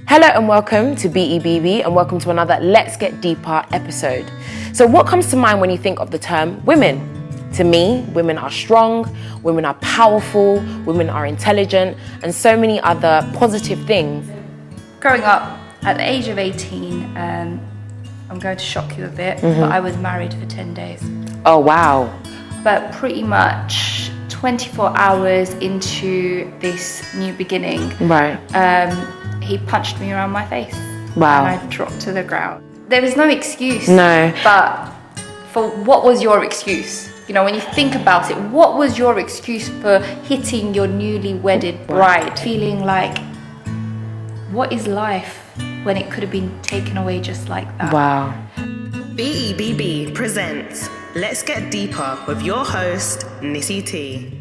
Hello and welcome to BEBB and welcome to another Let's Get Deeper episode. So what comes to mind when you think of the term women? To me, women are strong, women are powerful, women are intelligent, and so many other positive things. Growing up at the age of 18, I'm going to shock you a bit, but I was married for 10 days. Oh, wow. But pretty much 24 hours into this new beginning, Right. He punched me around my face. Wow. And I dropped to the ground. There was no excuse. No. But for what was your excuse? You know, when you think about it, what was your excuse for hitting your newly wedded bride? Feeling like, what is life when it could have been taken away just like that? Wow. BEBB presents Let's Get Deeper with your host, Nissy T.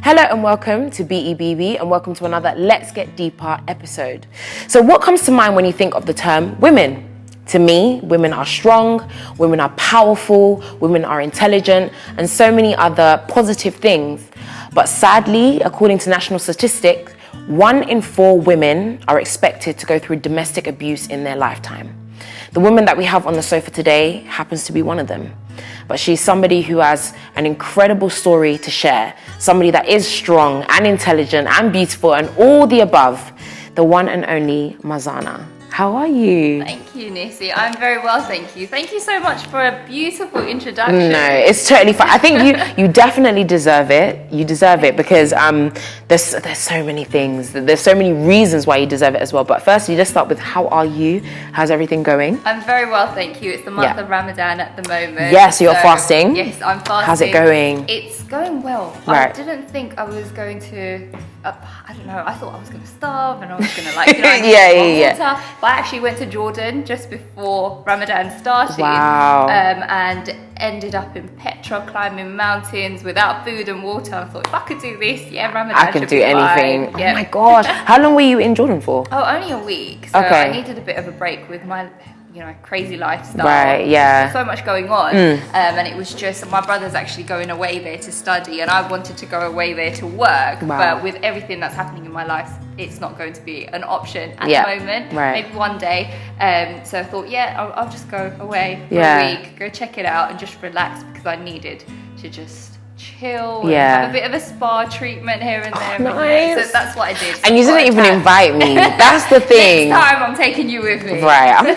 Hello and welcome to BEBB and welcome to another Let's Get Deeper episode. So what comes to mind when you think of the term women? To me, women are strong, women are powerful, women are intelligent, and so many other positive things. But sadly, according to national statistics, 1 in 4 women are expected to go through domestic abuse in their lifetime. The woman that we have on the sofa today happens to be one of them. But she's somebody who has an incredible story to share, somebody that is strong and intelligent and beautiful and all the above, the one and only Marzana. How are you? Thank you, Nissy. I'm very well, thank you. Thank you so much for a beautiful introduction. No, it's totally fine. I think you definitely deserve it. You deserve it because there's so many things. There's so many reasons why you deserve it as well. But firstly, let's start with how are you? How's everything going? I'm very well, thank you. It's the month of Ramadan at the moment. Yes, you're fasting. Yes, I'm fasting. How's it going? It's going well. Right. I didn't think I was going to, I don't know, I thought I was going to starve and I was going to like, I need more water. But I actually went to Jordan just before Ramadan started. Wow. And ended up in Petra climbing mountains without food and water. I thought if I could do this, Ramadan I can do anything. Fine. Oh my gosh. How long were you in Jordan for? Oh, only a week. So Okay. I needed a bit of a break with my crazy lifestyle. Right, yeah. There's so much going on. And it was just, my brother's actually going away there to study and I wanted to go away there to work. Wow. But with everything that's happening in my life, it's not going to be an option at the moment. Right. Maybe one day. So I thought, I'll just go away for a week, go check it out and just relax because I needed to just chill and have a bit of a spa treatment here and there. Nice. So that's what I did. And you didn't even invite me. That's the thing. Next time I'm taking you with me. Right, I'm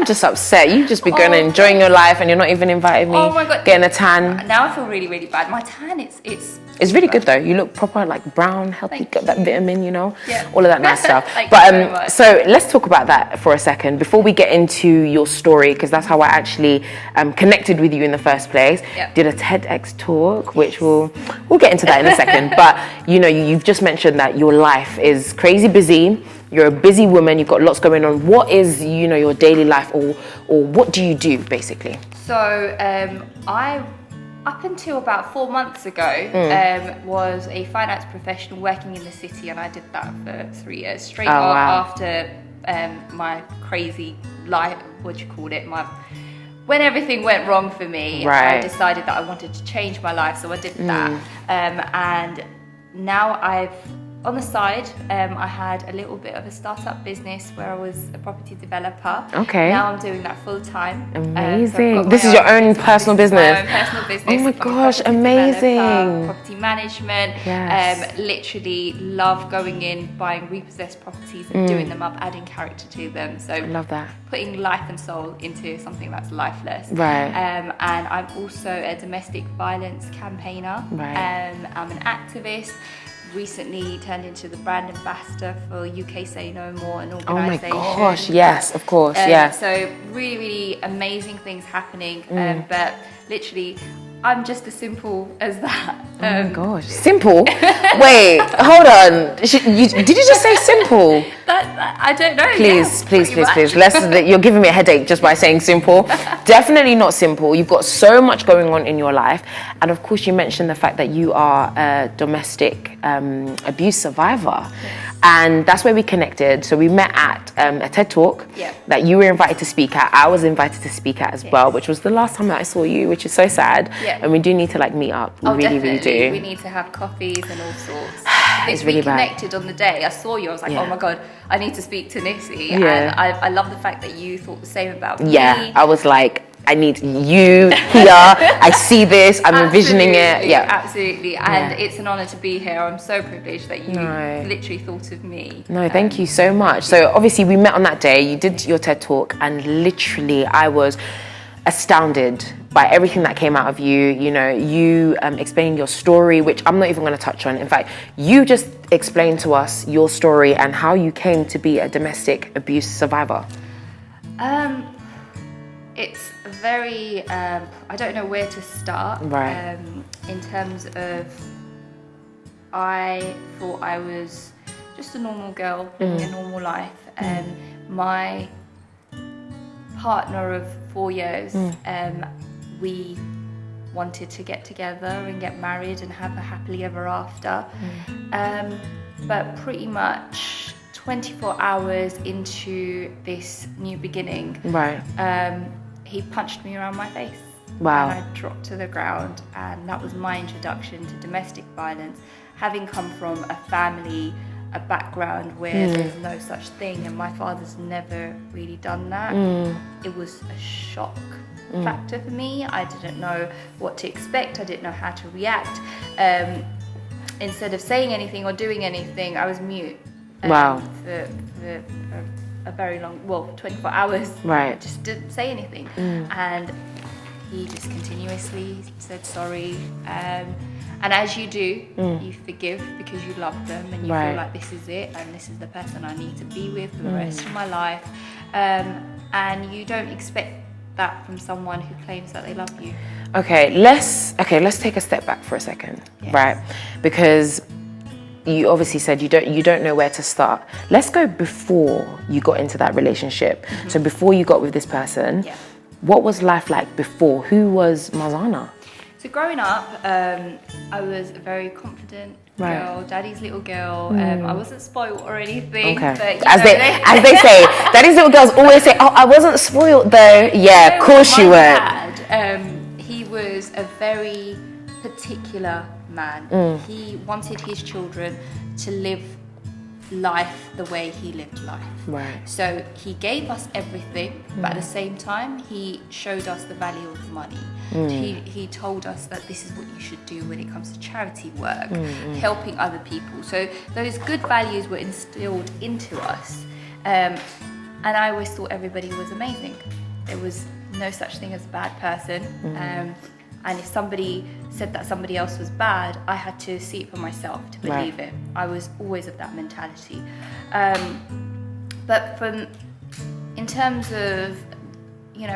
just upset. You just be going and enjoying your life, and you're not even inviting me. Oh my God. Getting a tan. Now I feel really, really bad. My tan, It's really good though. You look proper, like brown, healthy. Got that vitamin, all of that nice stuff. Thank But you very much. so let's talk about that for a second before we get into your story, because that's how I actually connected with you in the first place. Yep. Did a TEDx talk, which we'll get into that in a second. But you've just mentioned that your life is crazy busy. You're a busy woman. You've got lots going on. What is your daily life, or what do you do basically? So I, up until about 4 months ago, was a finance professional working in the city, and I did that for 3 years straight after my crazy life. What do you call it? When everything went wrong for me, I decided that I wanted to change my life, so I did that. And now on the side, I had a little bit of a startup business where I was a property developer. Okay. Now I'm doing that full time. Amazing. This is your own personal business. My own personal business. Oh my I'm a gosh, property amazing. developer, property management. Yes. Literally love going in, buying repossessed properties and doing them up, adding character to them. So I love that. Putting life and soul into something that's lifeless. Right. And I'm also a domestic violence campaigner. Right. I'm an activist. Recently turned into the brand ambassador for UK Say No More, an organisation. Oh my gosh, yes, of course, yes. So really, really amazing things happening. But literally, I'm just as simple as that. Oh my gosh, simple? Wait, hold on. Did you just say simple? I don't know. Please. You're giving me a headache just by saying simple. Definitely not simple. You've got so much going on in your life. And of course, you mentioned the fact that you are a domestic abuse survivor. Yes. And that's where we connected. So we met at a TED Talk that you were invited to speak at. I was invited to speak at as well, which was the last time that I saw you, which is so sad. And we do need to meet up. We really do. We need to have coffees and all sorts. it's really we connected on the day. I saw you. I was like, oh my God, I need to speak to Nissy. And I love the fact that you thought the same about me. Yeah, I was like, I need you here. I see this. I'm envisioning it. Yeah, absolutely. And it's an honor to be here. I'm so privileged that you literally thought of me. No, thank you so much. So obviously we met on that day. You did your TED Talk, and literally I was astounded by everything that came out of you. You know, you explaining your story, which I'm not even going to touch on. In fact, you just explained to us your story and how you came to be a domestic abuse survivor. It's very, I don't know where to start. Right. In terms of, I thought I was just a normal girl living a normal life. My partner of 4 years, we wanted to get together and get married and have a happily ever after. But pretty much 24 hours into this new beginning, he punched me around my face. Wow. And I dropped to the ground, and that was my introduction to domestic violence. Having come from a family, a background where there's no such thing, and my father's never really done that. It was a shock factor for me. I didn't know what to expect. I didn't know how to react. Instead of saying anything or doing anything, I was mute. Wow. For a very long, 24 hours. Right. I just didn't say anything. And he just continuously said sorry. And as you do, you forgive because you love them and you feel like this is it and this is the person I need to be with for the rest of my life. And you don't expect that from someone who claims that they love you. Okay, let's take a step back for a second, right? Because you obviously said you don't know where to start. Let's go before you got into that relationship. So before you got with this person, what was life like before? Who was Marzana? So growing up, I was a very confident girl, daddy's little girl. I wasn't spoiled or anything. Okay. But, as they say, daddy's little girls always say, "Oh, I wasn't spoiled though." Yeah, of course you weren't. He was a very particular man. He wanted his children to live life the way he lived life. Right. So he gave us everything, but at the same time, he showed us the value of money. He told us that this is what you should do when it comes to charity work, helping other people. So those good values were instilled into us. And I always thought everybody was amazing. There was no such thing as a bad person. And if somebody said that somebody else was bad, I had to see it for myself to believe it. I was always of that mentality. But in terms of,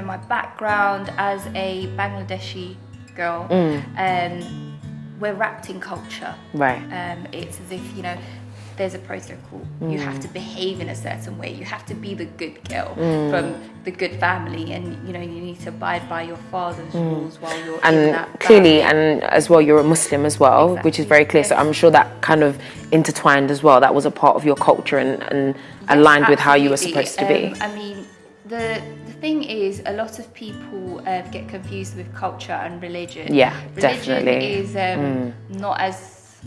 my background as a Bangladeshi girl, we're wrapped in culture. Right. It's as if, there's a protocol. You have to behave in a certain way. You have to be the good girl from the good family, and you need to abide by your father's rules while you're in that clearly, family. and as well, you're a Muslim as well, Exactly. which is very clear. So I'm sure that kind of intertwined as well. That was a part of your culture and aligned with how you were supposed to be. I mean, the thing is, a lot of people get confused with culture and religion. Yeah, religion definitely. is not as,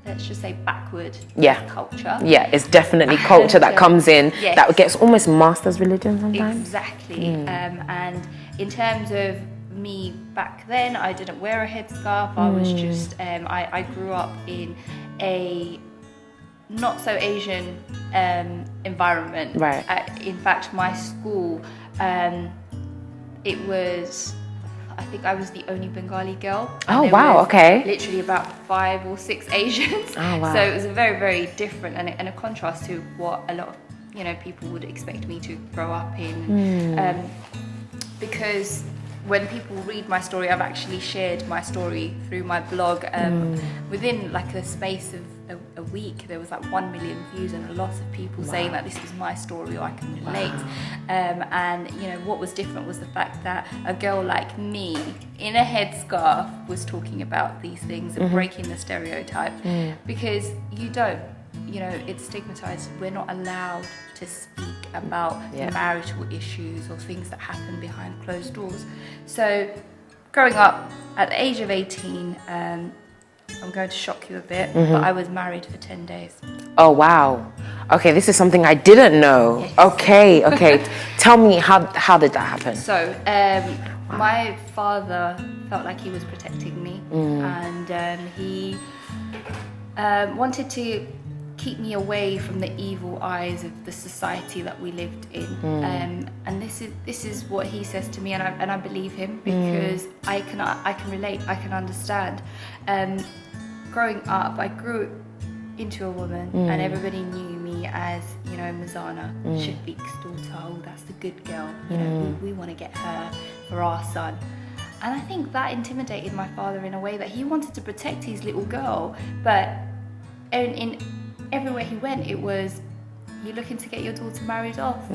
let's just say, backward culture. Yeah, it's definitely culture that comes in that gets almost masked as religion sometimes. Exactly. And in terms of me back then, I didn't wear a headscarf. I was just, I grew up in a not so Asian environment. Right. In fact, my school, it was, I think I was the only Bengali girl. Oh, wow, okay. Literally about 5 or 6 Asians. Oh, wow. So it was a very, very different and a contrast to what a lot of, people would expect me to grow up in. Because when people read my story, I've actually shared my story through my blog. Within like a space of a week, there was like 1 million views and a lot of people saying that this was my story or I can relate. And what was different was the fact that a girl like me in a headscarf was talking about these things and breaking the stereotype, because it's stigmatized. We're not allowed to speak about marital issues or things that happen behind closed doors. So growing up at the age of 18, I'm going to shock you a bit, but I was married for 10 days. Oh, wow. Okay, this is something I didn't know. Yes. Okay. Tell me, how did that happen? So, my father felt like he was protecting me, and he wanted to keep me away from the evil eyes of the society that we lived in. And this is what he says to me, and I believe him, because I can relate, I can understand. Growing up, I grew into a woman, and everybody knew me as, you know, Marzana, Shafiq's daughter. Oh, that's the good girl. You know, we want to get her for our son. And I think that intimidated my father in a way that he wanted to protect his little girl, but in everywhere he went, it was, you're looking to get your daughter married off.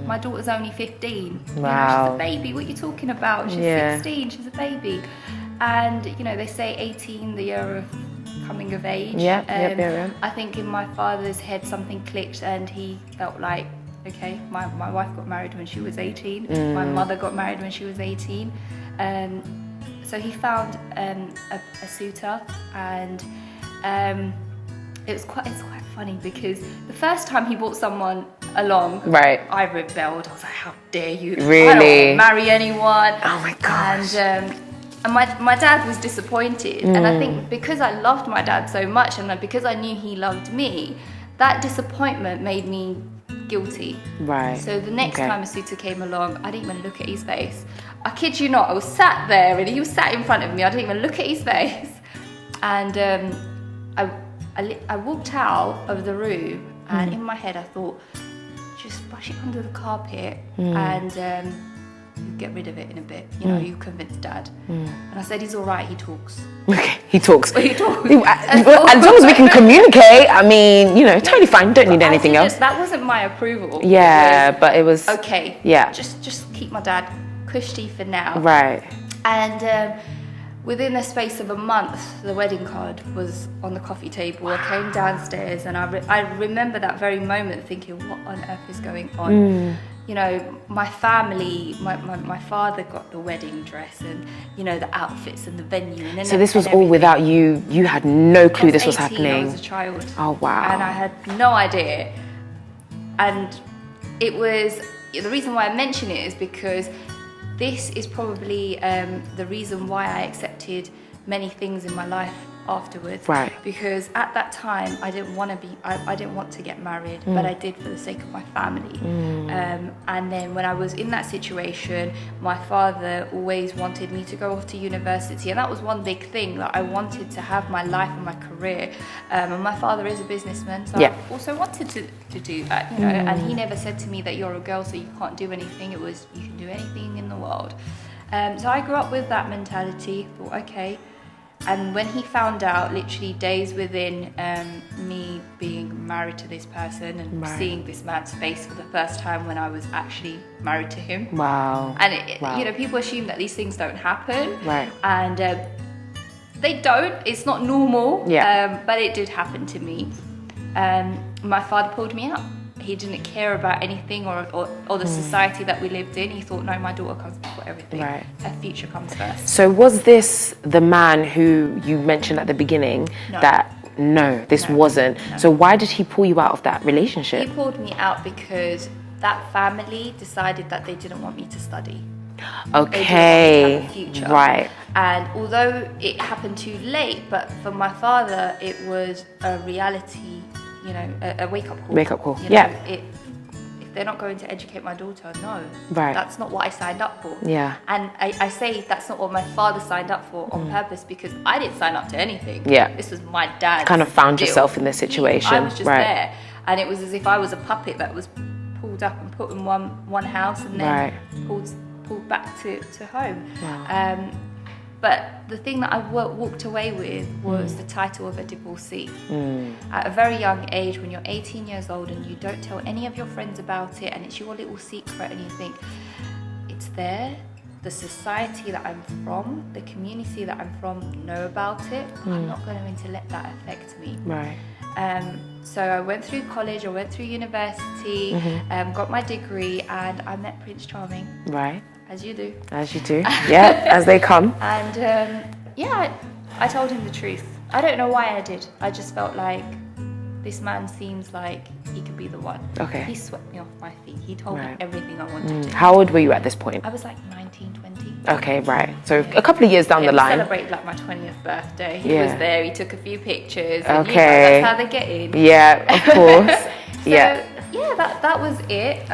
My daughter's only 15. Wow. You know, she's a baby. What are you talking about? She's 16. She's a baby. And, you know, they say 18, the year of coming of age. Yeah. I think in my father's head something clicked, and he felt like, okay, my wife got married when she was 18. My mother got married when she was 18. So he found a suitor, and it's quite funny, because the first time he brought someone along, right, I rebelled. I was like, how dare you? Really? I don't want to marry anyone. Oh my gosh. And my dad was disappointed, and I think because I loved my dad so much, and because I knew he loved me, that disappointment made me guilty. Right. So the next time a suitor came along, I didn't even look at his face. I kid you not, I was sat there and he was sat in front of me. I didn't even look at his face. And I walked out of the room, and in my head I thought, just brush it under the carpet and you get rid of it in a bit. You know, you convince Dad. And I said, he's all right, he talks. Okay, he talks. He talks. As long as we can communicate, I mean, you know, totally fine. Don't need anything else. That wasn't my approval. Yeah, but it was... Okay. Yeah. Just keep my dad cushy for now. Right. And within the space of a month, the wedding card was on the coffee table. I came downstairs, and I remember that very moment thinking, what on earth is going on? You know, my family, my father got the wedding dress, and, you know, the outfits and the venue. And so this was all without you. You had no clue this was 18, happening. I was a child. Oh, wow. And I had no idea. And it was, the reason why I mention it is because this is probably the reason why I accepted many things in my life afterwards. Right. Because at that time I didn't want to get married, but I did for the sake of my family. And then when I was in that situation, my father always wanted me to go off to university, and that was one big thing, that I wanted to have my life and my career. And my father is a businessman, so I also wanted to do that, you know. And he never said to me that you're a girl so you can't do anything. It was, you can do anything in the world. So I grew up with that mentality, thought, okay. And when he found out, literally days within me being married to this person and seeing this man's face for the first time when I was actually married to him. Wow. And you know, people assume that these things don't happen. Right. And they don't. It's not normal. Yeah. But it did happen to me. My father pulled me out. He didn't care about anything or the society that we lived in. He thought, no, my daughter comes before everything. Right. Her future comes first. So was this the man who you mentioned at the beginning? No. This wasn't. No. So why did he pull you out of that relationship? He pulled me out because that family decided that they didn't want me to study. Okay. They didn't want me to have a future. Right. And although it happened too late, but for my father, it was a reality. You know, a wake-up call. Wake-up call, you know, if they're not going to educate my daughter, no. Right. That's not what I signed up for. Yeah. And I say that's not what my father signed up for on purpose, because I didn't sign up to anything. Yeah. This was my dad's kind of found yourself in this situation. I was just there. And it was as if I was a puppet that was pulled up and put in one house and then pulled back to home. Wow. But the thing that I walked away with was the title of a divorcee. At a very young age, when you're 18 years old and you don't tell any of your friends about it, and it's your little secret, and you think, it's there, the society that I'm from, the community that I'm from know about it, I'm not going to let that affect me. Right. So I went through college, I went through university, got my degree, and I met Prince Charming. Right. As you do. As you do. Yeah, as they come. And I told him the truth. I don't know why I did. I just felt like this man seems like he could be the one. Okay. He swept me off my feet. He told me everything I wanted to. How old were you at this point? I was like 19, 20. Okay, right. So a couple of years down the line. We celebrated like my 20th birthday. He was there. He took a few pictures. And, Okay. that's how they get in. Yeah, of course. So, yeah, that was it.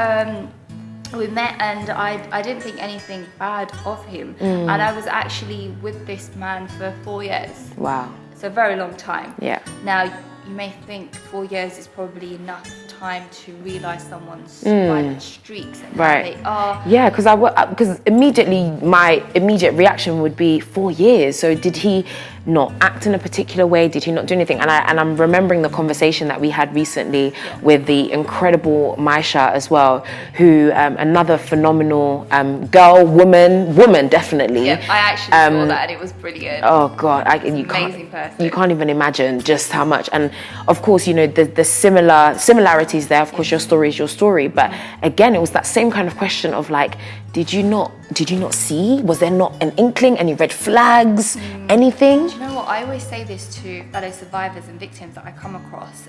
We met and I didn't think anything bad of him. And I was actually with this man for 4 years. Wow. It's a very long time. Yeah. Now, you may think 4 years is probably enough time to realise someone's violent streaks and how they are. Yeah, because immediately my immediate reaction would be 4 years. So did he not act in a particular way? Did he not do anything? And I'm remembering the conversation that we had recently with the incredible Maisha as well, who another phenomenal girl, woman definitely. Yeah, I actually saw that and it was brilliant. Oh God, Amazing person. You can't even imagine just how much. And of course, you know, the similarities there. Of course, your story is your story, but again, it was that same kind of question of like, did you not see? Was there not an inkling, any red flags, anything? Do you know what? I always say this to fellow survivors and victims that I come across.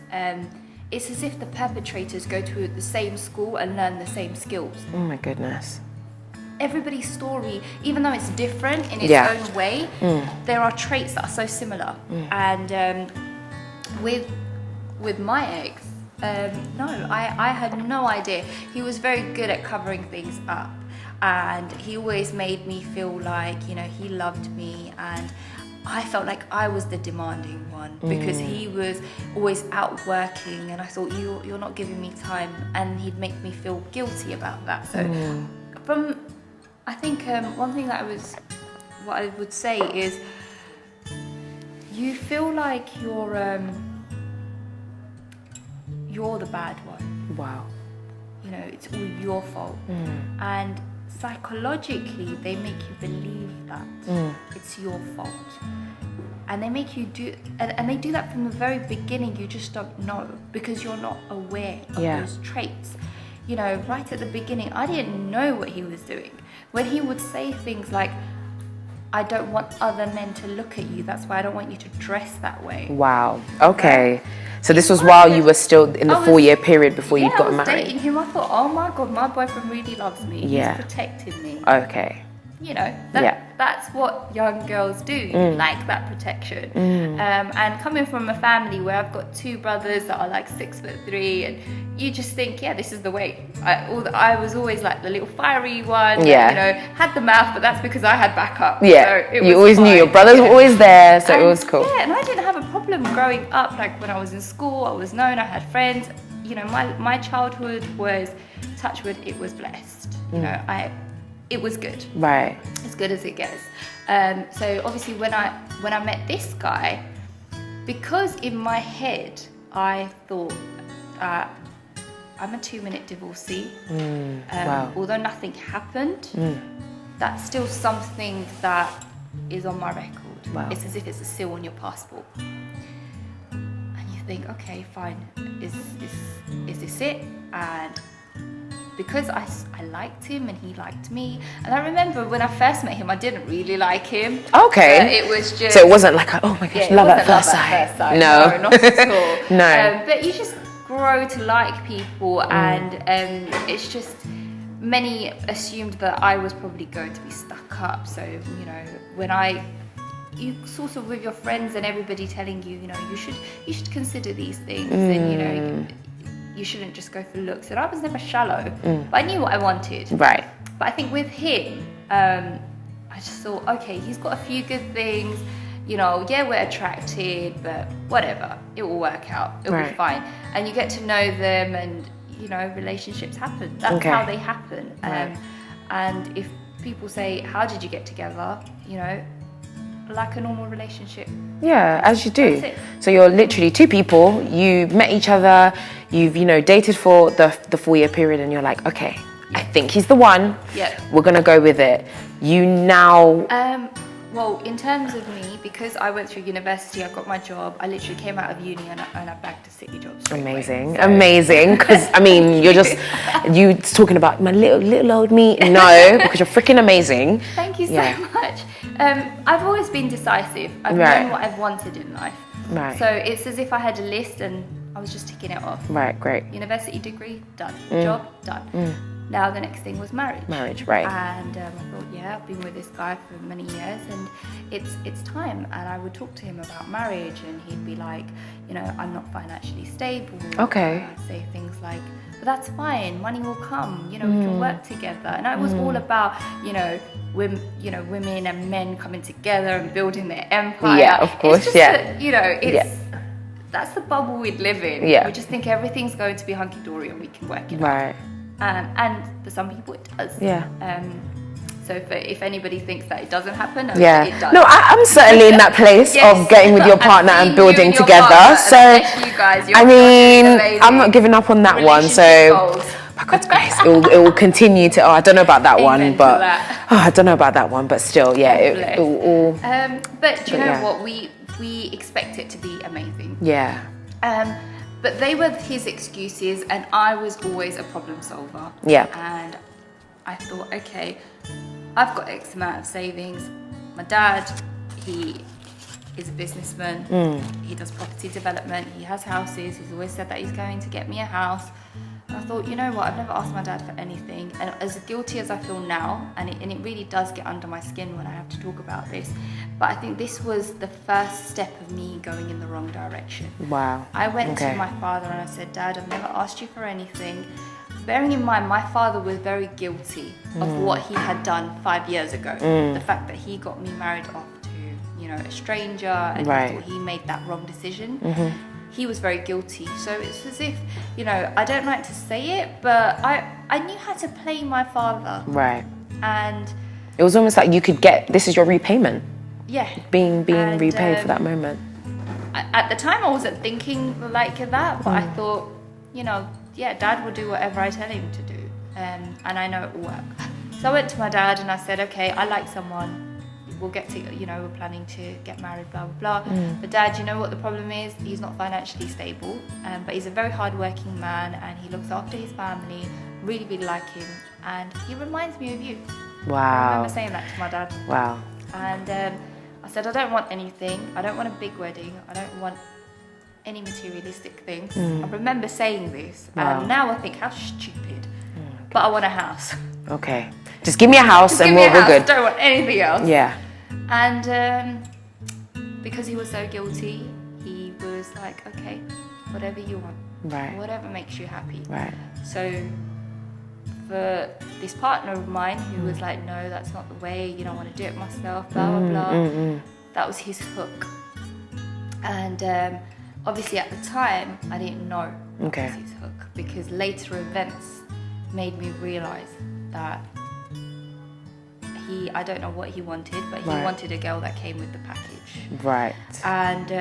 It's as if the perpetrators go to the same school and learn the same skills. Oh my goodness. Everybody's story, even though it's different in its own way, there are traits that are so similar. And with my ex, no, I had no idea. He was very good at covering things up, and he always made me feel like, you know, he loved me, and I felt like I was the demanding one because he was always out working, and I thought, you're not giving me time, and he'd make me feel guilty about that. So I think one thing what I would say is, you feel like you're the bad one. Wow. You know, it's all your fault. And psychologically, they make you believe that it's your fault. And they make you and they do that from the very beginning. You just don't know because you're not aware of those traits. You know, right at the beginning, I didn't know what he was doing. When he would say things like, I don't want other men to look at you, that's why I don't want you to dress that way. Wow. Okay. So this was while you were still in the 4 year period before you'd gotten married? I was dating him. I thought, oh my God, my boyfriend really loves me. Yeah. He's protecting me. Okay. You know, that's what young girls do, like that protection. And coming from a family where I've got 2 brothers that are like 6'3", and you just think, this is the way. I was always like the little fiery one, that, you know, had the mouth, but that's because I had backup. Yeah, so you always knew your brothers were always there, so it was cool. Yeah, and I didn't have a problem growing up. Like when I was in school, I was known, I had friends. You know, my childhood was, touch wood, it was blessed. You know, it was good. Right. As good as it gets. So obviously when I met this guy, because in my head I thought I'm a 2-minute divorcee. Wow. Although nothing happened, that's still something that is on my record. Wow. It's as if it's a seal on your passport. And you think, okay, fine, is this it? And because I liked him and he liked me, and I remember when I first met him, I didn't really like him. Okay. It was just, so it wasn't like, oh my gosh, love at first sight. No, not at all. No. But you just grow to like people, and it's just, many assumed that I was probably going to be stuck up. So, you know, when you sort of with your friends and everybody telling you, you know, you should consider these things, and you know, you shouldn't just go for looks. And I was never shallow, but I knew what I wanted. Right. But I think with him, I just thought, okay, he's got a few good things. You know, yeah, we're attracted, but whatever, it will work out. It'll be fine. And you get to know them, and you know, relationships happen. That's how they happen. And if people say, how did you get together? You know, like a normal relationship. Yeah, as you do. That's it. So you're literally 2 people, you met each other, you've, you know, dated for the 4 year period, and you're like, okay, I think he's the one. Yeah. We're gonna go with it. You now... Well, in terms of me, because I went through university, I got my job, I literally came out of uni and I bagged a city job straight Amazing, away. So. amazing. Because, I mean, you're just, you talking about my little old me. No, because you're freaking amazing. Thank you so much. I've always been decisive. I've known what I've wanted in life. Right. So it's as if I had a list and I was just ticking it off. Right, great. University degree, done. Job, done. Now the next thing was marriage. Marriage, right. And I thought, I've been with this guy for many years and it's time. And I would talk to him about marriage and he'd be like, I'm not financially stable. Okay. And I'd say things like, but that's fine, money will come, we can work together. And it was all about, women and men coming together and building their empire. Yeah, of course, it's just that's the bubble we'd live in. Yeah. We just think everything's going to be hunky-dory and we can work it out. Right. And for some people it does. Yeah. So if anybody thinks that it doesn't happen, it does. No, I'm certainly in that place of getting with your partner and building together. So, you guys, I'm not giving up on that one. So, by God's grace, it will continue to. I don't know about that one, but I don't know about that one, but still, it will all. But do you know what? We expect it to be amazing. Yeah. But they were his excuses, and I was always a problem solver. Yeah. And I thought, okay, I've got X amount of savings. My dad, he is a businessman. He does property development. He has houses. He's always said that he's going to get me a house. And I thought, you know what, I've never asked my dad for anything. And as guilty as I feel now, and it really does get under my skin when I have to talk about this, but I think this was the first step of me going in the wrong direction. Wow. I went to my father and I said, Dad, I've never asked you for anything. Bearing in mind, my father was very guilty of what he had done 5 years ago. The fact that he got me married off to, a stranger, and he thought he made that wrong decision. He was very guilty. So it's as if, I don't like to say it, but I knew how to play my father. Right. And it was almost like you could this is your repayment. Yeah. Being repaid for that moment. At the time, I wasn't thinking like that, but I thought, Dad will do whatever I tell him to do. And I know it will work. So I went to my dad and I said, okay, I like someone. We'll get to, we're planning to get married, blah, blah, blah. But Dad, you know what the problem is? He's not financially stable, but he's a very hard-working man and he looks after his family. Really, really like him. And he reminds me of you. Wow. I remember saying that to my dad. Wow. And I said, I don't want anything. I don't want a big wedding. I don't want any materialistic things. I remember saying this. And now I think, how stupid. But I want a house. Okay. Just give me a house and we're good. Don't want anything else. Yeah. And because he was so guilty, he was like, okay, whatever you want. Right. Whatever makes you happy. Right. So for this partner of mine who was like, no, that's not the way, I want to do it myself, blah, blah, blah. That was his hook. And obviously at the time, I didn't know what was his hook, because later events made me realise that I don't know what he wanted, but he wanted a girl that came with the package. Right. And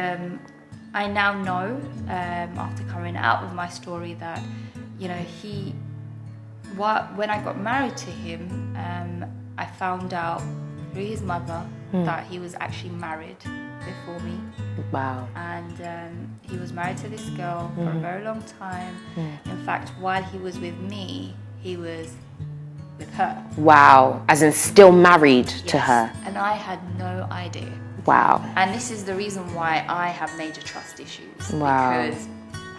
I now know, after coming out with my story, that, when I got married to him, I found out through his mother that he was actually married before me. Wow. And he was married to this girl for a very long time. In fact, while he was with me, he was with her. Wow. As in still married to her. And I had no idea. Wow. And this is the reason why I have major trust issues. Wow. Because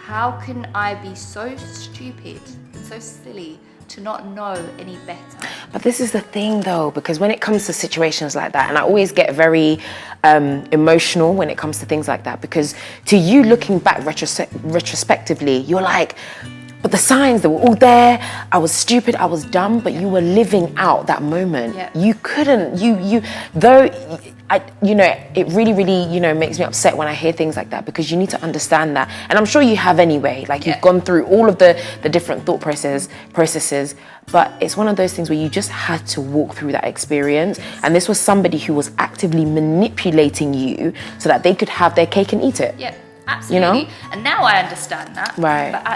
how can I be so stupid and so silly to not know any better? But this is the thing though, because when it comes to situations like that, and I always get very emotional when it comes to things like that, because to you looking back retrospectively, you're like, but the signs, they were all there. I was stupid, I was dumb, but you were living out that moment. Yeah. You couldn't, it really, really, makes me upset when I hear things like that, because you need to understand that. And I'm sure you have anyway, like you've gone through all of the different thought processes, but it's one of those things where you just had to walk through that experience. And this was somebody who was actively manipulating you so that they could have their cake and eat it. Yeah, absolutely. And now I understand that. Right. But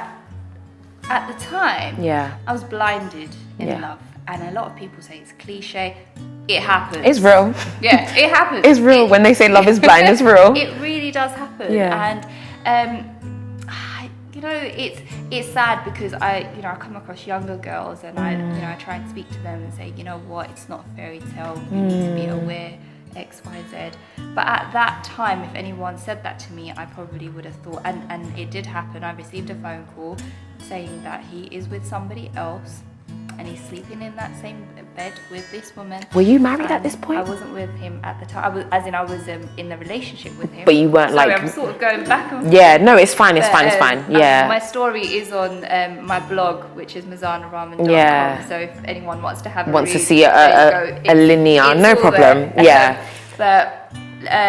at the time, I was blinded in love. And a lot of people say it's cliche. It happens. It's real. Yeah, it happens. It's real. When they say love is blind, it's real. It really does happen. Yeah. And it's sad because I come across younger girls and I try and speak to them and say, you know what, it's not a fairy tale. You need to be aware. X, Y, Z. But at that time, if anyone said that to me, I probably would have thought, and it did happen, I received a phone call saying that he is with somebody else and he's sleeping in that same bed with this woman. Were you married at this point? I wasn't with him at the time. I was in the relationship with him. But you weren't Sorry, I'm sort of going back and forth. Yeah, no, it's fine. Yeah. My story is on my blog, which is marzanarahman.com. Yeah. So if anyone wants to have wants read, to see a linear, no problem. There. Yeah. But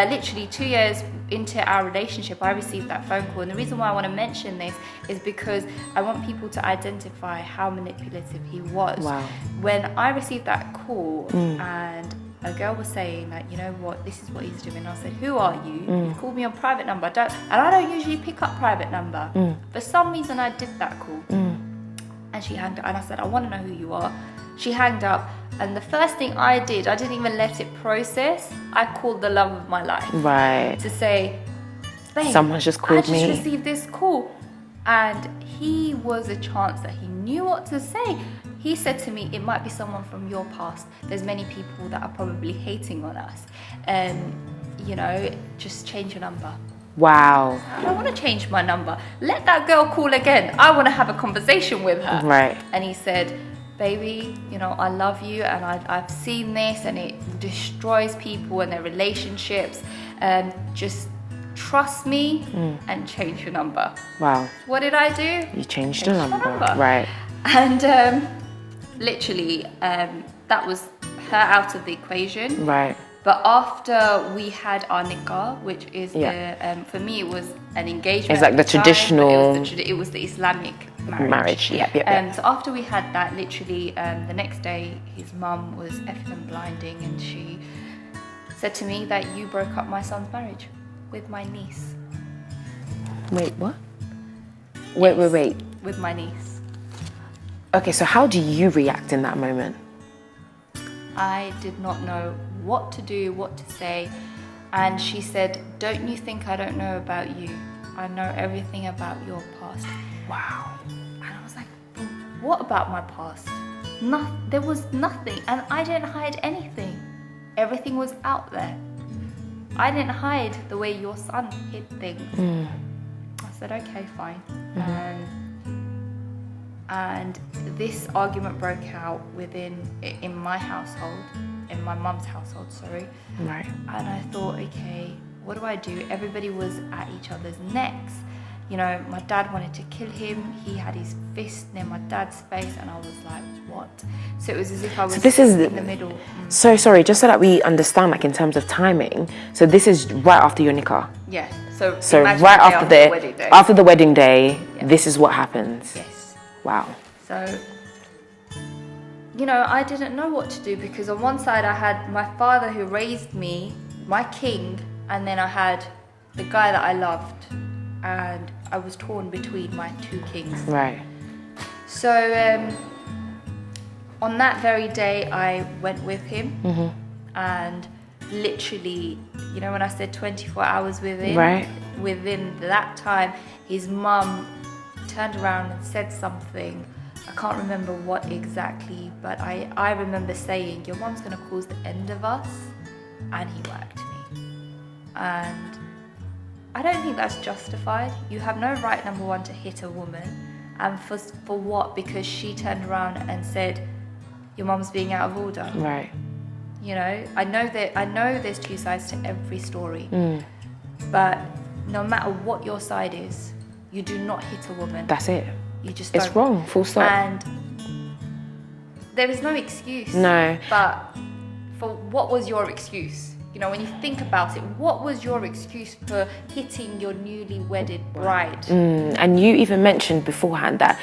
literally 2 years into our relationship, I received that phone call, and the reason why I want to mention this is because I want people to identify how manipulative he was. Wow. When I received that call and a girl was saying that, you know what, this is what he's doing, I said, who are you? You called me on private number. I don't usually pick up private number. For some reason I did that call. And she hanged up, and I said, I want to know who you are. She hanged up, and the first thing I did, I didn't even let it process. I called the love of my life. Right. To say, babe, someone's just called me. I just received this call. And he was a chance that he knew what to say. He said to me, it might be someone from your past. There's many people that are probably hating on us. And, you know, just change your number. Wow. I don't want to change my number. Let that girl call again. I want to have a conversation with her. Right. And he said, baby, you know, I love you, and I've seen this, and it destroys people and their relationships. Just trust me and change your number. Wow. What did I do? You changed your number. Right. And literally, that was her out of the equation. Right. But after we had our nikah, which is for me, it was an engagement. It's like the traditional. It was the Islamic marriage. Yep. So after we had that, literally the next day, his mum was effing and blinding, and she said to me that you broke up my son's marriage with my niece. Wait, what? Wait. With my niece. Okay, so how do you react in that moment? I did not know what to do, what to say. And she said, don't you think I don't know about you? I know everything about your past. Wow. And I was like, what about my past? There was nothing. And I didn't hide anything. Everything was out there. I didn't hide the way your son hid things. I said, okay, fine. And this argument broke out in my household, in my mum's household, sorry. Right. And I thought, okay, what do I do? Everybody was at each other's necks. You know, my dad wanted to kill him. He had his fist near my dad's face, and I was like, what? So it was as if I was in the middle. So sorry, just so that we understand, like in terms of timing. So this is right after your nikah. Yeah. So right after the wedding day. After the wedding day, this is what happens. Yes. Wow. So, you know, I didn't know what to do, because on one side I had my father who raised me, my king, and then I had the guy that I loved, and I was torn between my two kings. Right. So on that very day I went with him, and literally, you know, when I said 24 hours within that time, his mum turned around and said something. I can't remember what exactly, but I remember saying, your mum's going to cause the end of us, and he whacked me. And I don't think that's justified. You have no right, number one, to hit a woman. And for what? Because she turned around and said, your mum's being out of order. Right. You know, I know there's two sides to every story. But no matter what your side is, you do not hit a woman. That's it. You just don't. It's wrong, full stop. And there is no excuse. No. But for what was your excuse? You know, when you think about it, what was your excuse for hitting your newly wedded bride? And you even mentioned beforehand that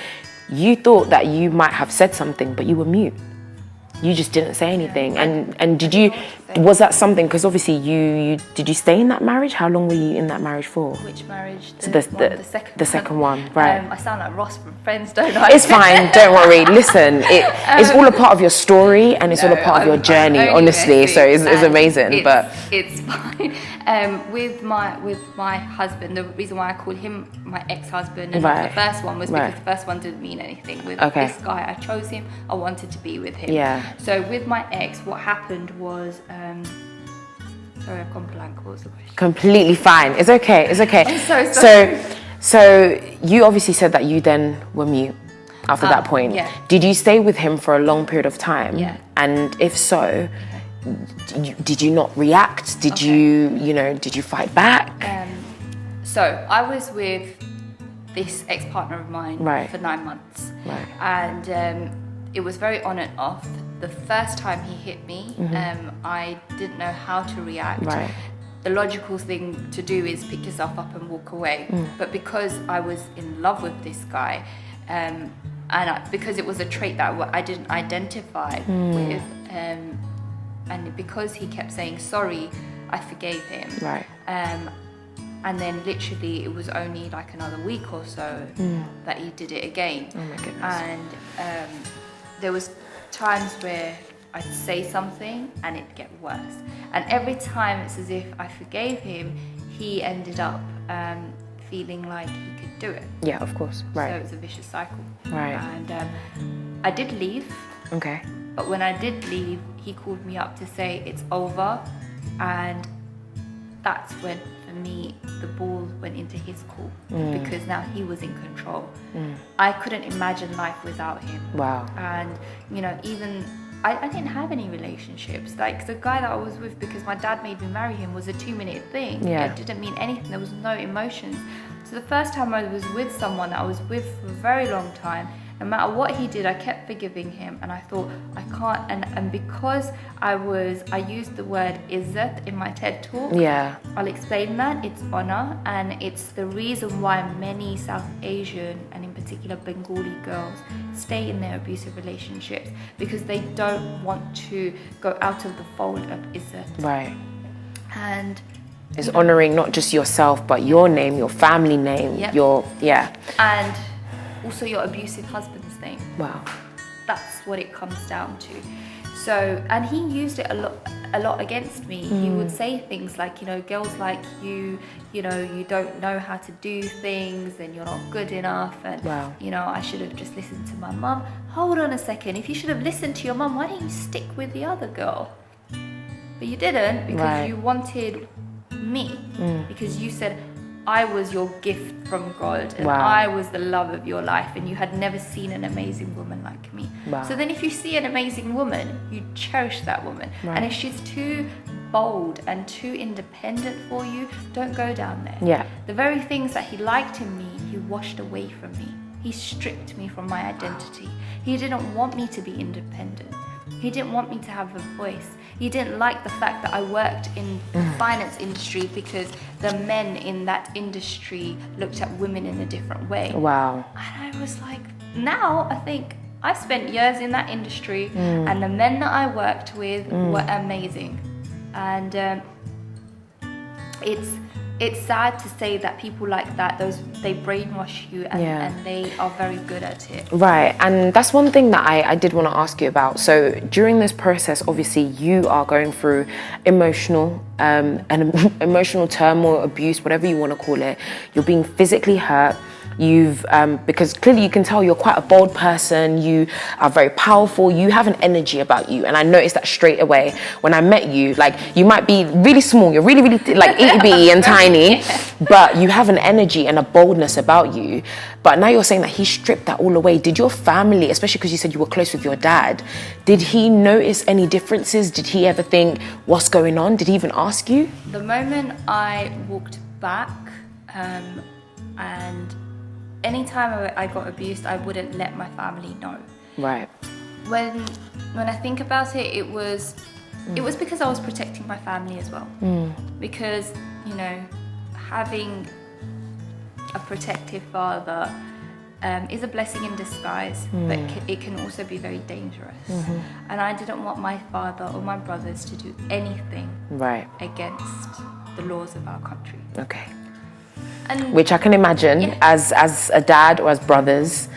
you thought that you might have said something, but you were mute. You just didn't say anything. Yeah. And was that something, because obviously did you stay in that marriage? How long were you in that marriage for? Which marriage? The second one, right. I sound like Ross from Friends, don't I? It's fine, don't worry. Listen, it's all a part of your story, and it's all a part of your journey, honestly. So it's amazing, it's fine. With my husband, the reason why I call him my ex-husband and not the first one was because the first one didn't mean anything. With this guy, I chose him. I wanted to be with him. Yeah. So with my ex, what happened was Sorry, I've gone blank. What was the question? Completely fine. It's okay. It's okay. I'm so sorry. So you obviously said that you then were mute after that point. Yeah. Did you stay with him for a long period of time? Yeah. And if so, did you not react? Did did you fight back? So I was with this ex-partner of mine for 9 months. Right. And it was very on and off. The first time he hit me, I didn't know how to react. Right. The logical thing to do is pick yourself up and walk away. But because I was in love with this guy, because it was a trait that I didn't identify with, and because he kept saying sorry, I forgave him. Right. And then literally it was only like another week or so that he did it again. Oh my goodness. And there was times where I'd say something and it'd get worse. And every time it's as if I forgave him, he ended up feeling like he could do it. Yeah, of course. Right. So it was a vicious cycle. Right. And I did leave. Okay. But when I did leave, he called me up to say it's over. And that's when, for me, the ball went into his court because now he was in control. I couldn't imagine life without him. Wow. And, even I didn't have any relationships. Like the guy that I was with, because my dad made me marry him, was a 2-minute thing. Yeah. It didn't mean anything. There was no emotions. So the first time I was with someone that I was with for a very long time, no matter what he did, I kept forgiving him, and I thought I can't. And because I used the word izzat in my TED talk. Yeah. I'll explain that. It's honor, and it's the reason why many South Asian and in particular Bengali girls stay in their abusive relationships, because they don't want to go out of the fold of izzat. Right. And it's honoring not just yourself, but your name, your family name, and also your abusive husband's name. Wow. That's what it comes down to. So, and he used it a lot against me. He would say things like, girls like you don't know how to do things, and you're not good enough, and wow. I should have just listened to my mum. Hold on a second. If you should have listened to your mum, why didn't you stick with the other girl? But you didn't, because you wanted me, because you said I was your gift from God, and I was the love of your life, and you had never seen an amazing woman like me. Wow. So then if you see an amazing woman, you cherish that woman. And if she's too bold and too independent for you, don't go down there. Yeah. The very things that he liked in me, he washed away from me. He stripped me from my identity. He didn't want me to be independent. He didn't want me to have a voice. He didn't like the fact that I worked in the finance industry, because the men in that industry looked at women in a different way. Wow. And I was like, now I think I spent years in that industry, and the men that I worked with were amazing. And it's sad to say that people like that, they brainwash you, and they are very good at it. Right, and that's one thing that I did want to ask you about. So during this process, obviously you are going through emotional turmoil, abuse, whatever you want to call it. You're being physically hurt. You've because clearly you can tell you're quite a bold person, you are very powerful, you have an energy about you, and I noticed that straight away when I met you. Like, you might be really small, you're really like itty bitty and tiny, but you have an energy and a boldness about you. But now you're saying that he stripped that all away. Did your family, especially because you said you were close with your dad, did he notice any differences? Did he ever think, what's going on? Did he even ask you? The moment I walked back, and anytime I got abused, I wouldn't let my family know. Right. When I think about it, it was because I was protecting my family as well. Because, having a protective father is a blessing in disguise, but it can also be very dangerous. And I didn't want my father or my brothers to do anything against the laws of our country. Okay. And which I can imagine as a dad or as brothers,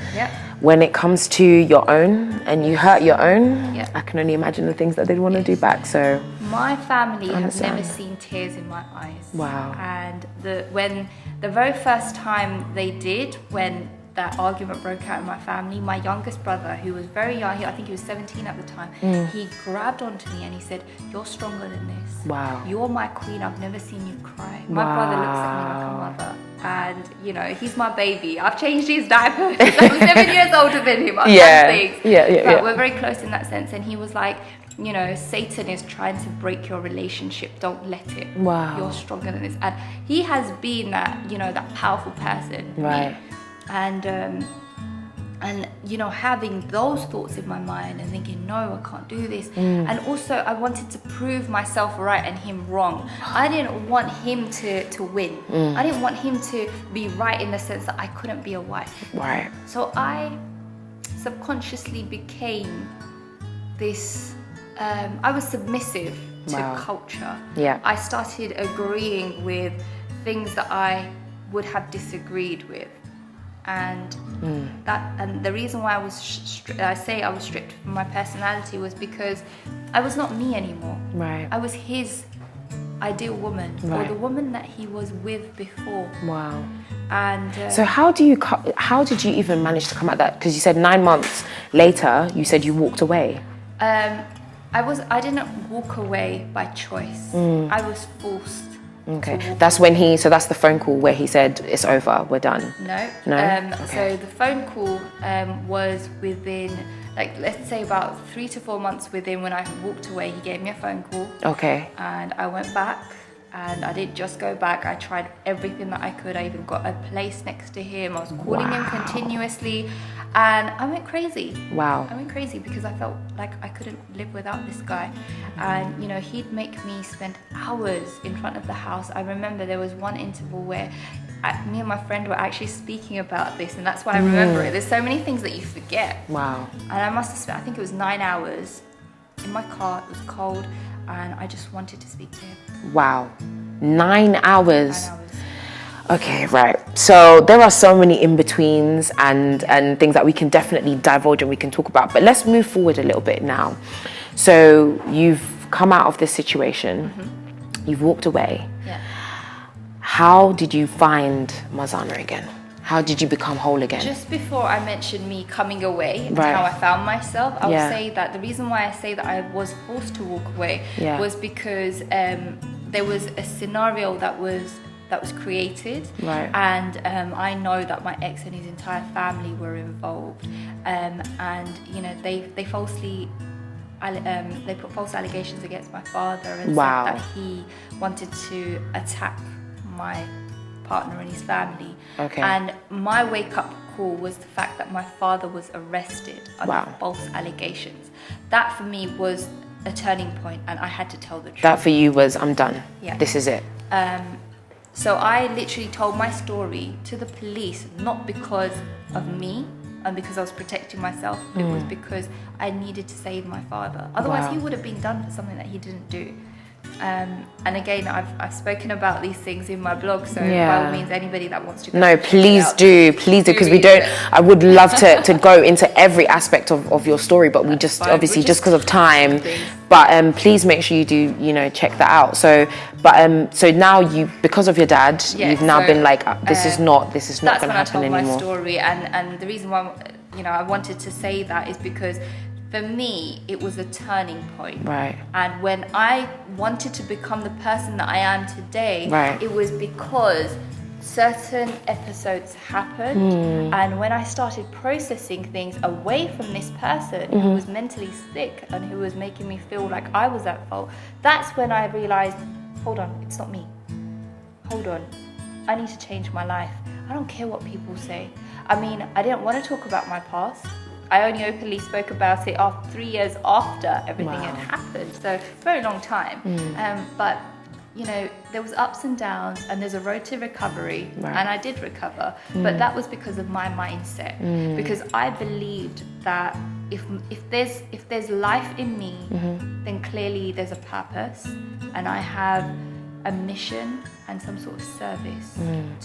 when it comes to your own and you hurt your own, I can only imagine the things that they'd want to do back. So my family have never seen tears in my eyes. Wow. And when the very first time they did, when that argument broke out in my family, my youngest brother, who was very young, I think he was 17 at the time, he grabbed onto me and he said, "You're stronger than this. Wow. You're my queen. I've never seen you cry." My brother looks at me like a mother. And, you know, he's my baby. I've changed his diapers. I'm 7 years older than him. I've done things. But we're very close in that sense. And he was like, you know, Satan is trying to break your relationship. Don't let it. Wow. You're stronger than this. And he has been that, you know, that powerful person. Right. And you know, having those thoughts in my mind and thinking, no, I can't do this. And also I wanted to prove myself right and him wrong. I didn't want him to win. I didn't want him to be right in the sense that I couldn't be a wife. Right. So I subconsciously became this, I was submissive to culture. Yeah. I started agreeing with things that I would have disagreed with. And the reason why I was stripped from my personality was because I was not me anymore. Right. I was his ideal woman, or the woman that he was with before. Wow. And so how did you even manage to come at that? Because you said 9 months later, you said you walked away. I didn't walk away by choice. I was forced. Okay, that's when that's the phone call where he said, "It's over, we're done." No. Okay. So the phone call was within, like, let's say about 3 to 4 months within when I walked away. He gave me a phone call. Okay. And I went back, and I didn't just go back. I tried everything that I could. I even got a place next to him. I was calling him continuously, and I went crazy. Wow. I went crazy because I felt like I couldn't live without this guy. And, you know, he'd make me spend hours in front of the house. I remember there was one interval where me and my friend were actually speaking about this, and that's why I remember it. There's so many things that you forget. Wow. And I must have spent, I think it was 9 hours in my car. It was cold, and I just wanted to speak to him. Wow. 9 hours. 9 hours. Okay, right. So there are so many in-betweens and things that we can definitely divulge and we can talk about. But let's move forward a little bit now. So you've come out of this situation. You've walked away. Yeah. How did you find Marzana again? How did you become whole again? Just before I mentioned me coming away and Right. how I found myself, I would Yeah. say that the reason why I say that I was forced to walk away was because there was a scenario that was created, Right. and I know that my ex and his entire family were involved, and you know they put false allegations against my father and Wow. said that he wanted to attack my partner and his family. Okay. And my wake-up call was the fact that my father was arrested under Wow. false allegations. That for me was a turning point, and I had to tell the truth. That for you was, I'm done. Yeah. This is it. So I literally told my story to the police, not because of me and because I was protecting myself. It was because I needed to save my father. Otherwise, Wow. he would have been done for something that he didn't do. And again, I've spoken about these things in my blog, so by all means, anybody that wants to go No, check it please out, do, because we don't. I would love to go into every aspect of your story, but we just fine. obviously We're just because of time. things. But please make sure you do, check that out. So, so now because of your dad, Yeah, you've now so, been like, this is not that's going to when I happen told anymore. my story, and the reason why I wanted to say that is because for me it was a turning point. Right. And when I wanted to become the person that I am today, Right. it was because certain episodes happened, and when I started processing things away from this person who was mentally sick and who was making me feel like I was at fault, that's when I realized, hold on, it's not me. Hold on, I need to change my life. I don't care what people say. I mean, I didn't want to talk about my past. I only openly spoke about it 3 years after everything had happened, so very long time. But there was ups and downs, and there's a road to recovery, and I did recover. But that was because of my mindset, because I believed that if there's life in me, then clearly there's a purpose, and I have a mission and some sort of service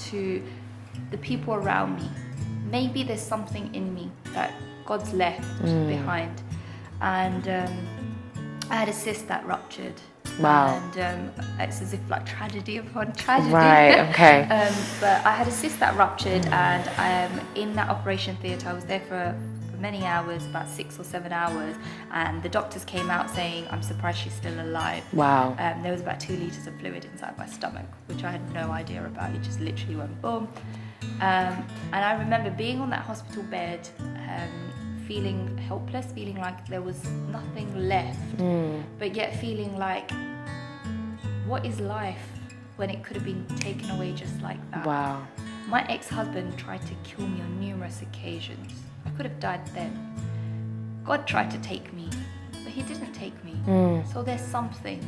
to the people around me. Maybe there's something in me that God's left behind, and I had a cyst that ruptured. Wow. And it's as if like tragedy upon tragedy. Right, okay. But I had a cyst that ruptured, and in that operation theatre, I was there for many hours, about 6 or 7 hours, and the doctors came out saying, I'm surprised she's still alive. Wow. There was about 2 litres of fluid inside my stomach, which I had no idea about. It just literally went boom. And I remember being on that hospital bed, feeling helpless, feeling like there was nothing left, but yet feeling like, what is life when it could have been taken away just like that? Wow. My ex-husband tried to kill me on numerous occasions. I could have died then. God tried to take me, but he didn't take me. So there's something.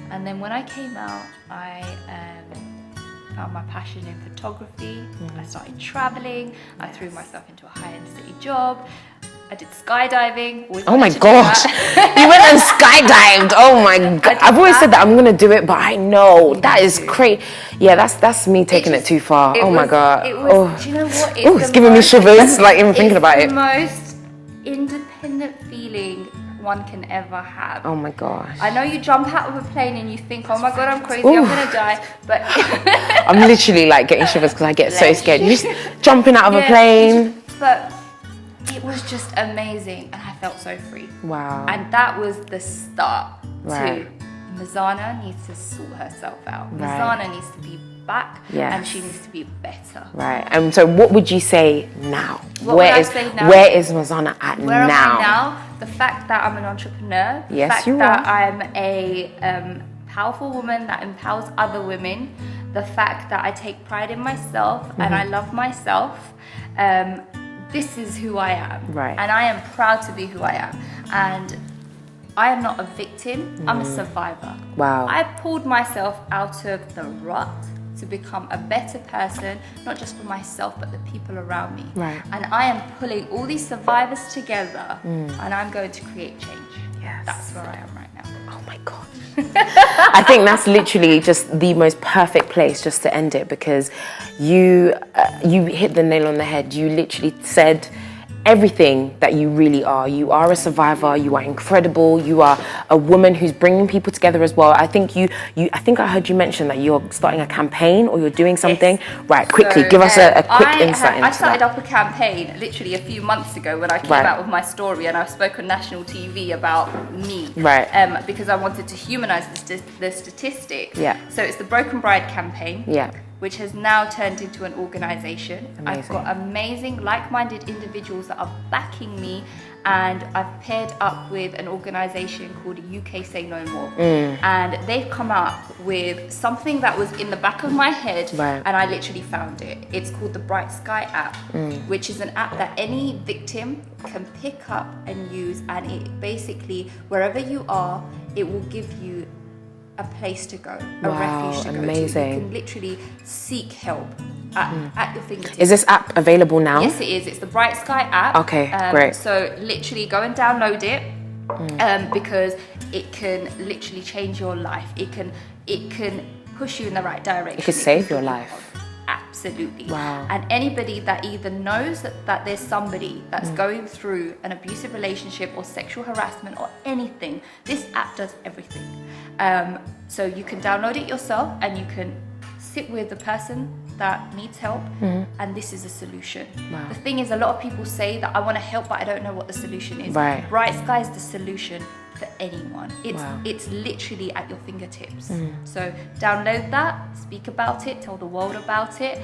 And then when I came out, I found my passion in photography. I started traveling. I threw myself into a high-end city job. I did skydiving. Oh my gosh. You went and skydived. Oh my God. I've always said that I'm going to do it, but I know that is crazy. Yeah, that's me taking it too far. Oh my God. It was, do you know what? It's giving me shivers, like even thinking about it. It's the most independent feeling one can ever have. Oh my gosh. I know you jump out of a plane and you think, oh my God, I'm crazy, I'm gonna die, but I'm literally like getting shivers because I get so scared. You just jumping out of a plane. But it was just amazing, and I felt so free. Wow. And that was the start Right. to Marzana needs to sort herself out. Right. Marzana needs to be back, Yes. and she needs to be better. Right. And so what would you say now? What would I say now? Where is Marzana at now? Where am I now? The fact that I'm an entrepreneur, the Yes, fact you that are. I'm a powerful woman that empowers other women, the fact that I take pride in myself and I love myself, this is who I am. Right. And I am proud to be who I am. And I am not a victim, I'm a survivor. Wow. I pulled myself out of the rut to become a better person, not just for myself, but the people around me. Right. And I am pulling all these survivors together, and I'm going to create change. Yes. That's where I am right now. Oh my God. I think that's literally just the most perfect place just to end it, because you hit the nail on the head. You literally said everything that you really are. You are a survivor. You are incredible. You are a woman who's bringing people together as well. I think I think I heard you mention that you're starting a campaign or you're doing something. Yes. Right, quickly, give us a quick insight into that. I started up a campaign literally a few months ago when I came out with my story, and I spoke on national TV about me. Right. Because I wanted to humanize the statistic. Yeah. So it's the Broken Bride campaign. Yeah. Which has now turned into an organisation. Amazing. I've got amazing, like-minded individuals that are backing me, and I've paired up with an organisation called UK Say No More. And they've come up with something that was in the back of my head, Right. and I literally found it. It's called the Bright Sky app, which is an app that any victim can pick up and use, and it basically, wherever you are, it will give you a place to go, a refuge to go amazing. to. You can literally seek help at your fingertips. Is this app available now? Yes, it is. It's the Bright Sky app. Okay, great. So literally go and download it, because it can literally change your life. It can push you in the right direction. It could save your life. Absolutely. Wow. And anybody that either knows that there's somebody that's going through an abusive relationship or sexual harassment or anything, this app does everything. So you can download it yourself, and you can sit with the person that needs help, and this is a solution. Wow. The thing is, a lot of people say that I want to help, but I don't know what the solution is. Right. Bright Sky is the solution for anyone. Wow. It's literally at your fingertips. So download that, speak about it, tell the world about it.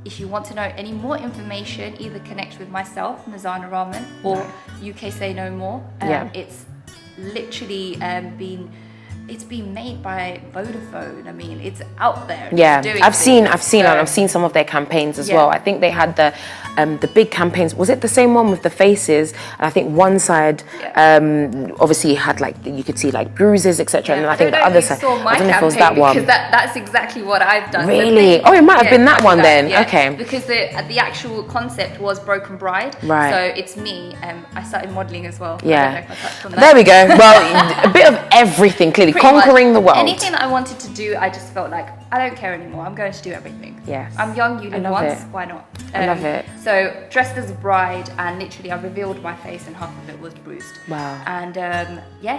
If you want to know any more information, either connect with myself, Marzana Rahman, or UK Say No More. It's literally it's been made by Vodafone. I mean, it's out there. Yeah, I've seen some of their campaigns as well. I think they had the big campaigns. Was it the same one with the faces? And I think one side obviously had like, you could see like bruises, etc. And then I think the other side, I don't know if it was that one. Because that's exactly what I've done. Really? Oh, it might have been that one then. Yeah. Okay. Because the actual concept was Broken Bride. Right. So it's me. I started modelling as well. Yeah. I don't know if I touched on that. There we go. Well, a bit of everything, clearly. Pretty Conquering much the world. Anything that I wanted to do, I just felt like I don't care anymore. I'm going to do everything. Yes. I'm young, you live love once, it. why not? I love it. So dressed as a bride, and literally I revealed my face and half of it was bruised. Wow. And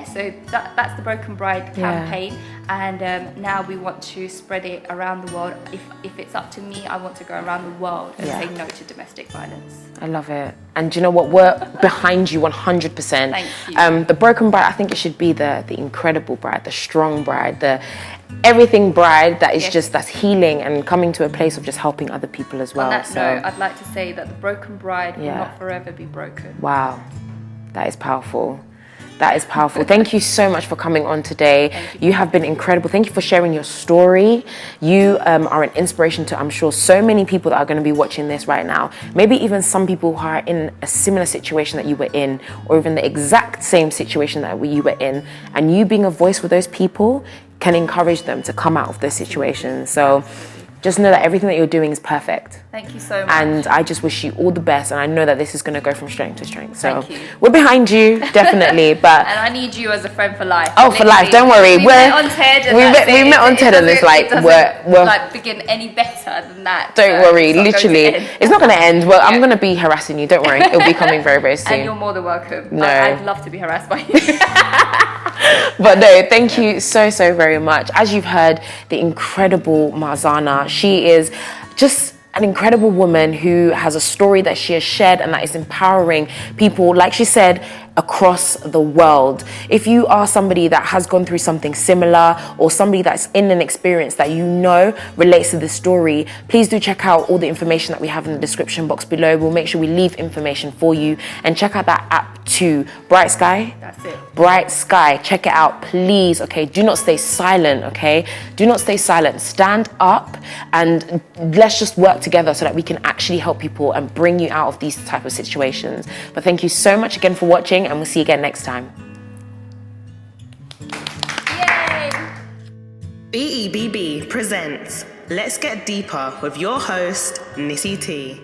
so that's the Broken Bride campaign. And now we want to spread it around the world. If it's up to me, I want to go around the world and say no to domestic violence. I love it. And do you know what? We're behind you 100%. Thank you. The Broken Bride, I think it should be the incredible bride, the strong bride, the everything bride that is that's healing and coming to a place of just helping other people as well. On that note, I'd like to say that the broken bride will not forever be broken. Wow, that is powerful. That is powerful. Thank you so much for coming on today. You have been incredible. Thank you for sharing your story. You are an inspiration to, I'm sure, so many people that are going to be watching this right now. Maybe even some people who are in a similar situation that you were in, or even the exact same situation that you were in. And you being a voice for those people can encourage them to come out of this situation. So just know that everything that you're doing is perfect. Thank you so much. And I just wish you all the best. And I know that this is going to go from strength to strength. So Thank you. We're behind you, definitely. But and I need you as a friend for life. Oh, for life. Don't worry. We met on TED. And we met on TED, and it's like we're like begin any better than that. Don't worry. Literally, it's not going to end. Well, I'm going to be harassing you. Don't worry. It'll be coming very, very soon. And you're more than welcome. No, I'd love to be harassed by you. But no, thank you so very much. As you've heard, the incredible Marzana, she is just an incredible woman who has a story that she has shared and that is empowering people, like she said, across the world. If you are somebody that has gone through something similar, or somebody that's in an experience that you know relates to this story, please do check out all the information that we have in the description box below. We'll make sure we leave information for you, and check out that app too, Bright Sky. That's it. Bright Sky, check it out, please. Okay, do not stay silent. Okay, do not stay silent. Stand up, and let's just work together so that we can actually help people and bring you out of these type of situations. But thank you so much again for watching, and we'll see you again next time. Yay! BEBB presents Let's Get Deeper with your host, Nitty T.